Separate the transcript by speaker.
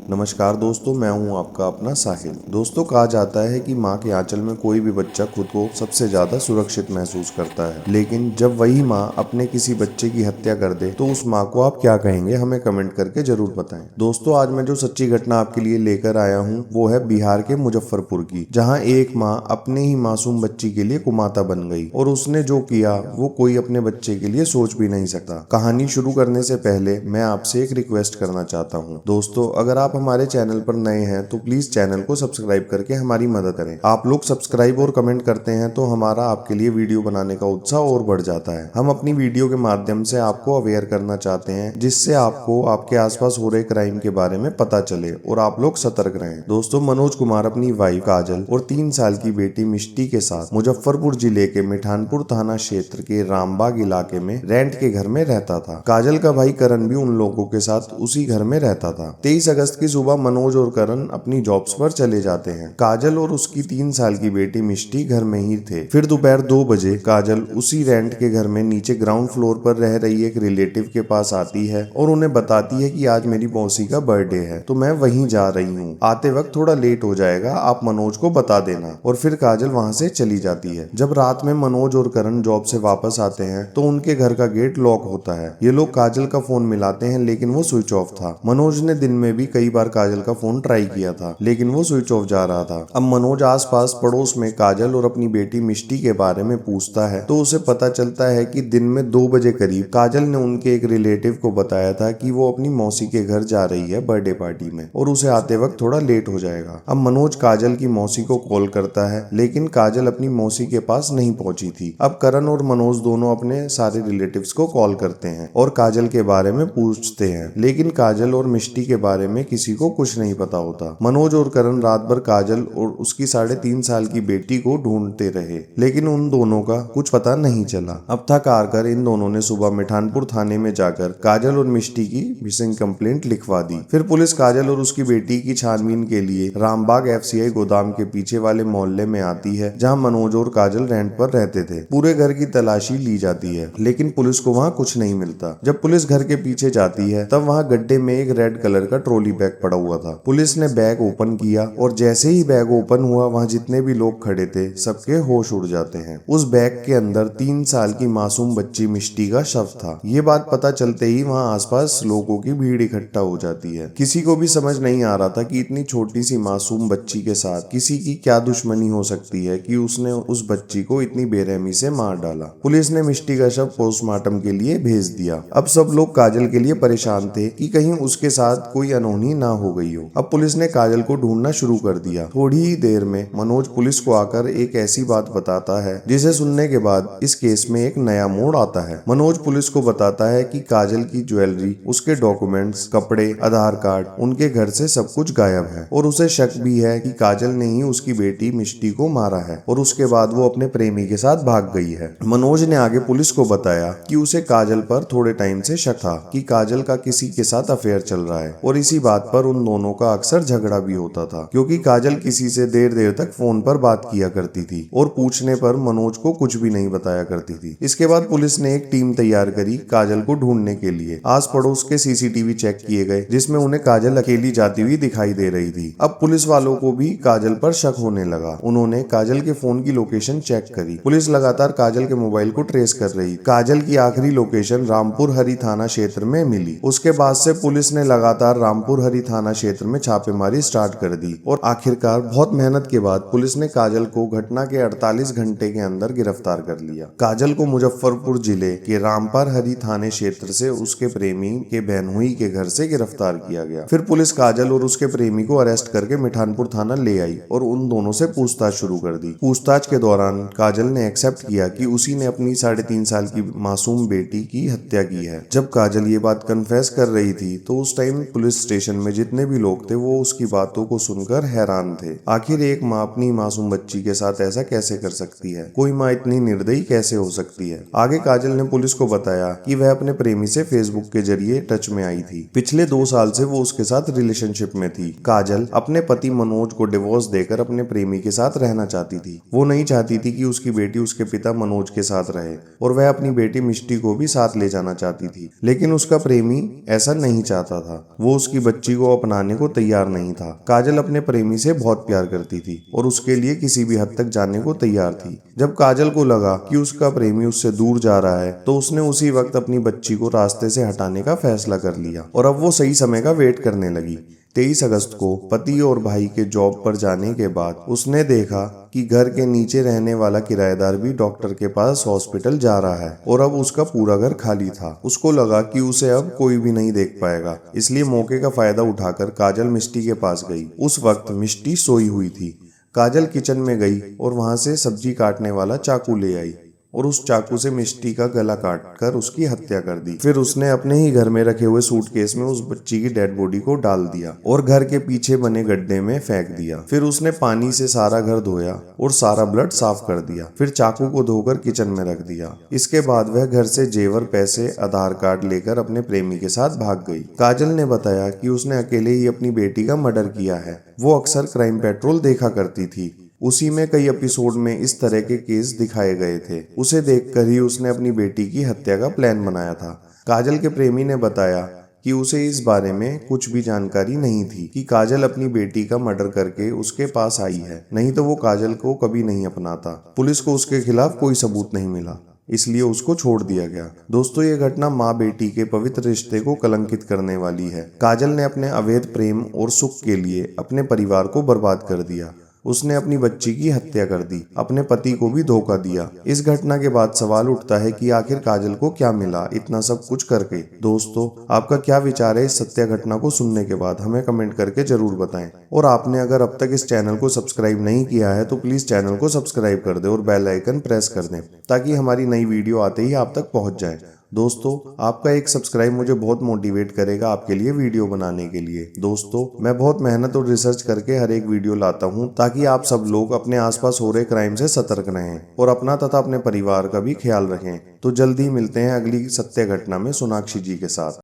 Speaker 1: नमस्कार दोस्तों, मैं हूं आपका अपना साहिल। दोस्तों, कहा जाता है कि माँ के आंचल में कोई भी बच्चा खुद को सबसे ज्यादा सुरक्षित महसूस करता है, लेकिन जब वही माँ अपने किसी बच्चे की हत्या कर दे तो उस माँ को आप क्या कहेंगे, हमें कमेंट करके जरूर बताएं। दोस्तों, आज मैं जो सच्ची घटना आपके लिए लेकर आया हूँ वो है बिहार के मुजफ्फरपुर की, जहाँ एक माँ अपने ही मासूम बच्ची के लिए कुमाता बन गई और उसने जो किया वो कोई अपने बच्चे के लिए सोच भी नहीं सकता। कहानी शुरू करने से पहले मैं आपसे एक रिक्वेस्ट करना चाहता हूँ। दोस्तों, अगर आप हमारे चैनल पर नए हैं तो प्लीज चैनल को सब्सक्राइब करके हमारी मदद करें। आप लोग सब्सक्राइब और कमेंट करते हैं तो हमारा आपके लिए वीडियो बनाने का उत्साह और बढ़ जाता है। हम अपनी वीडियो के माध्यम से आपको अवेयर करना चाहते हैं, जिससे आपको आपके आसपास हो रहे क्राइम के बारे में पता चले और आप लोग सतर्क रहें। दोस्तों, मनोज कुमार अपनी वाइफ काजल और 3 साल की बेटी मिष्टी के साथ मुजफ्फरपुर जिले के मिठानपुर थाना क्षेत्र के रामबाग इलाके में रेंट के घर में रहता था। काजल का भाई करण भी उन लोगों के साथ उसी घर में रहता था। 23 अगस्त की सुबह मनोज और करण अपनी जॉब्स पर चले जाते हैं। काजल और उसकी 3 साल की बेटी मिष्टी घर में ही थे। फिर दोपहर 2 बजे काजल उसी रेंट के घर में नीचे ग्राउंड फ्लोर पर रह रही एक रिलेटिव के पास आती है और उन्हें बताती है कि आज मेरी मौसी का बर्थडे है तो मैं वहीं जा रही हूँ, आते वक्त थोड़ा लेट हो जाएगा, आप मनोज को बता देना। और फिर काजल वहां से चली जाती है। जब रात में मनोज और करण जॉब से वापस आते हैं तो उनके घर का गेट लॉक होता है। ये लोग काजल का फोन मिलाते हैं लेकिन वो स्विच ऑफ था। मनोज ने दिन में भी कई बार काजल का फोन ट्राई किया था लेकिन वो स्विच ऑफ जा रहा था। अब मनोज आसपास पड़ोस में काजल और अपनी बेटी मिष्टी के बारे में पूछता है तो उसे पता चलता है कि दिन में 2 बजे करीब काजल ने उनके एक रिलेटिव को बताया था कि वो अपनी मौसी के घर जा रही है बर्थडे पार्टी में और उसे आते वक्त थोड़ा लेट हो जाएगा। अब मनोज काजल की मौसी को कॉल करता है लेकिन काजल अपनी मौसी के पास नहीं पहुंची थी। अब करण और मनोज दोनों अपने सारे रिलेटिव्स को कॉल करते हैं और काजल के बारे में पूछते हैं, लेकिन काजल और मिष्टी के बारे में किसी को कुछ नहीं पता होता। मनोज और करण रात भर काजल और उसकी 3.5 साल की बेटी को ढूंढते रहे लेकिन उन दोनों का कुछ पता नहीं चला। अब थक हार कर इन दोनों ने सुबह मिठानपुर थाने में जाकर काजल और मिष्टी की मिसिंग कंप्लेंट लिखवा दी। फिर पुलिस काजल और उसकी बेटी की छानबीन के लिए रामबाग FCI गोदाम के पीछे वाले मोहल्ले में आती है, जहां मनोज और काजल रेंट पर रहते थे। पूरे घर की तलाशी ली जाती है लेकिन पुलिस को वहां कुछ नहीं मिलता। जब पुलिस घर के पीछे जाती है तब वहां गड्ढे में एक रेड कलर का ट्रॉली बैग पड़ा हुआ था। पुलिस ने बैग ओपन किया और जैसे ही बैग ओपन हुआ वहां जितने भी लोग खड़े थे सबके होश उड़ जाते हैं। उस बैग के अंदर 3 साल की मासूम बच्ची मिष्टी का शव था। ये बात पता चलते ही वहां आसपास लोगों की भीड़ इकट्ठा हो जाती है। किसी को भी समझ नहीं आ रहा था कि इतनी छोटी सी मासूम बच्ची के साथ किसी की क्या दुश्मनी हो सकती है कि उसने उस बच्ची को इतनी बेरहमी से मार डाला। पुलिस ने मिष्टी का शव पोस्टमार्टम के लिए भेज दिया। अब सब लोग काजल के लिए परेशान थे कि कहीं उसके साथ कोई अनहोनी ना हो गई हो। अब पुलिस ने काजल को ढूंढना शुरू कर दिया। थोड़ी ही देर में मनोज पुलिस को आकर एक ऐसी बात बताता है जिसे सुनने के बाद इस केस में एक नया मोड़ आता है। मनोज पुलिस को बताता है कि काजल की ज्वेलरी, उसके डॉक्यूमेंट्स, कपड़े, आधार कार्ड, उनके घर से सब कुछ गायब है और उसे शक भी है कि काजल ने ही उसकी बेटी मिष्टी को मारा है और उसके बाद वो अपने प्रेमी के साथ भाग गई है। मनोज ने आगे पुलिस को बताया कि उसे काजल पर थोड़े टाइम से शक था कि काजल का किसी के साथ अफेयर चल रहा है और इसी बात पर उन दोनों का अक्सर झगड़ा भी होता था, क्योंकि काजल किसी से देर देर तक फोन पर बात किया करती थी और पूछने पर मनोज को कुछ भी नहीं बताया करती थी। इसके बाद पुलिस ने एक टीम तैयार करी काजल को ढूंढने के लिए। आस पड़ोस के CCTV चेक किए गए जिसमें उन्हें काजल अकेली जाती हुई दिखाई दे रही थी। अब पुलिस वालों को भी काजल पर शक होने लगा। उन्होंने काजल के फोन की लोकेशन चेक करी। पुलिस लगातार काजल के मोबाइल को ट्रेस कर रही। काजल की आखिरी लोकेशन रामपुर हरी थाना क्षेत्र में मिली। उसके बाद से पुलिस ने लगातार रामपुर हरी थाना क्षेत्र में छापेमारी स्टार्ट कर दी और आखिरकार बहुत मेहनत के बाद पुलिस ने काजल को घटना के 48 घंटे के अंदर गिरफ्तार कर लिया। काजल को मुजफ्फरपुर जिले के रामपुर हरी थाने क्षेत्र से उसके प्रेमी के बहनोई के घर से गिरफ्तार किया गया। फिर पुलिस काजल और उसके प्रेमी को अरेस्ट करके मिठानपुर थाना ले आई और उन दोनों से पूछताछ शुरू कर दी। पूछताछ के दौरान काजल ने एक्सेप्ट किया कि उसी ने अपनी 3.5 साल की मासूम बेटी की हत्या की है। जब काजल ये बात कन्फेस कर रही थी तो उस टाइम पुलिस स्टेशन में जितने भी लोग थे वो उसकी बातों को सुनकर हैरान थे। आखिर एक माँ अपनी मासूम बच्ची के साथ ऐसा कैसे कर सकती है? कोई माँ इतनी निर्दयी कैसे हो सकती है? आगे काजल ने पुलिस को बताया कि वह अपने प्रेमी से फेसबुक के जरिए टच में आई थी। पिछले 2 साल से वो उसके साथ रिलेशनशिप में थी। काजल अपने पति मनोज को डिवोर्स देकर अपने प्रेमी के साथ रहना चाहती थी। वो नहीं चाहती थी कि उसकी बेटी उसके पिता मनोज के साथ रहे और वह अपनी बेटी मिष्टी को भी साथ ले जाना चाहती थी, लेकिन उसका प्रेमी ऐसा नहीं चाहता था। वो उसकी बच्ची बच्ची को अपनाने को तैयार नहीं था। काजल अपने प्रेमी से बहुत प्यार करती थी और उसके लिए किसी भी हद तक जाने को तैयार थी। जब काजल को लगा कि उसका प्रेमी उससे दूर जा रहा है तो उसने उसी वक्त अपनी बच्ची को रास्ते से हटाने का फैसला कर लिया और अब वो सही समय का वेट करने लगी। 23 अगस्त को पति और भाई के जॉब पर जाने के बाद उसने देखा कि घर के नीचे रहने वाला किराएदार भी डॉक्टर के पास हॉस्पिटल जा रहा है और अब उसका पूरा घर खाली था। उसको लगा कि उसे अब कोई भी नहीं देख पाएगा, इसलिए मौके का फायदा उठाकर काजल मिष्टी के पास गई। उस वक्त मिष्टी सोई हुई थी। काजल किचन में गई और वहां से सब्जी काटने वाला चाकू ले आई और उस चाकू से मिष्टी का गला काटकर उसकी हत्या कर दी। फिर उसने अपने ही घर में रखे हुए सूटकेस में उस बच्ची की डेड बॉडी को डाल दिया और घर के पीछे बने गड्ढे में फेंक दिया। फिर उसने पानी से सारा घर धोया और सारा ब्लड साफ कर दिया। फिर चाकू को धोकर किचन में रख दिया। इसके बाद वह घर से जेवर, पैसे, आधार कार्ड लेकर अपने प्रेमी के साथ भाग गई। काजल ने बताया कि उसने अकेले ही अपनी बेटी का मर्डर किया है। वो अक्सर क्राइम पेट्रोल देखा करती थी। उसी में कई एपिसोड में इस तरह के केस दिखाए गए थे। उसे देखकर ही उसने अपनी बेटी की हत्या का प्लान बनाया था। काजल के प्रेमी ने बताया कि उसे इस बारे में कुछ भी जानकारी नहीं थी कि काजल अपनी बेटी का मर्डर करके उसके पास आई है, नहीं तो वो काजल को कभी नहीं अपनाता। पुलिस को उसके खिलाफ कोई सबूत नहीं मिला, इसलिए उसको छोड़ दिया गया। दोस्तों, ये घटना माँ बेटी के पवित्र रिश्ते को कलंकित करने वाली है। काजल ने अपने अवैध प्रेम और सुख के लिए अपने परिवार को बर्बाद कर दिया। उसने अपनी बच्ची की हत्या कर दी, अपने पति को भी धोखा दिया। इस घटना के बाद सवाल उठता है कि आखिर काजल को क्या मिला इतना सब कुछ करके। दोस्तों, आपका क्या विचार है इस सत्य घटना को सुनने के बाद? हमें कमेंट करके जरूर बताएं। और आपने अगर अब तक इस चैनल को सब्सक्राइब नहीं किया है तो प्लीज चैनल को सब्सक्राइब कर दें और बेल आइकन प्रेस कर दें ताकि हमारी नई वीडियो आते ही आप तक पहुंच जाए। दोस्तों, आपका एक सब्सक्राइब मुझे बहुत मोटिवेट करेगा आपके लिए वीडियो बनाने के लिए। दोस्तों, मैं बहुत मेहनत और रिसर्च करके हर एक वीडियो लाता हूं ताकि आप सब लोग अपने आसपास हो रहे क्राइम से सतर्क रहें और अपना तथा अपने परिवार का भी ख्याल रखें। तो जल्दी मिलते हैं अगली सत्य घटना में सोनाक्षी जी के साथ।